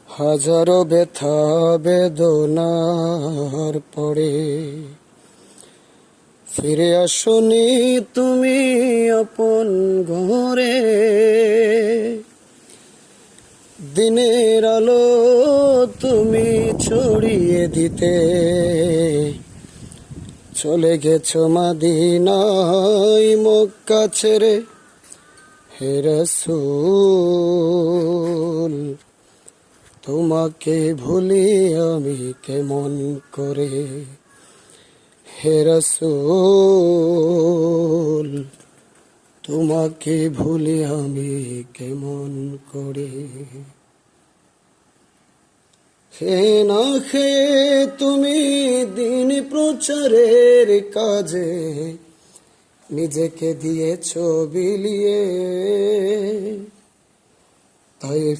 হাজারো ব্যথা বেদনার পরে ফিরে আসনি তুমি আপন ঘরে। দিনের আলো তুমি ছড়িয়ে দিতে চলে গেছো মদিনায় মক্কা ছেড়ে। হে রাসূল তোমাকে ভুলি আমি কেমন করে। হে রাসূল তোমাকে ভুলি আমি কেমন করে। খেয়ে না খেয়ে তুমি দিন প্রচারের কাজে নিজেকে দিয়েছো বিলিয়ে। তাই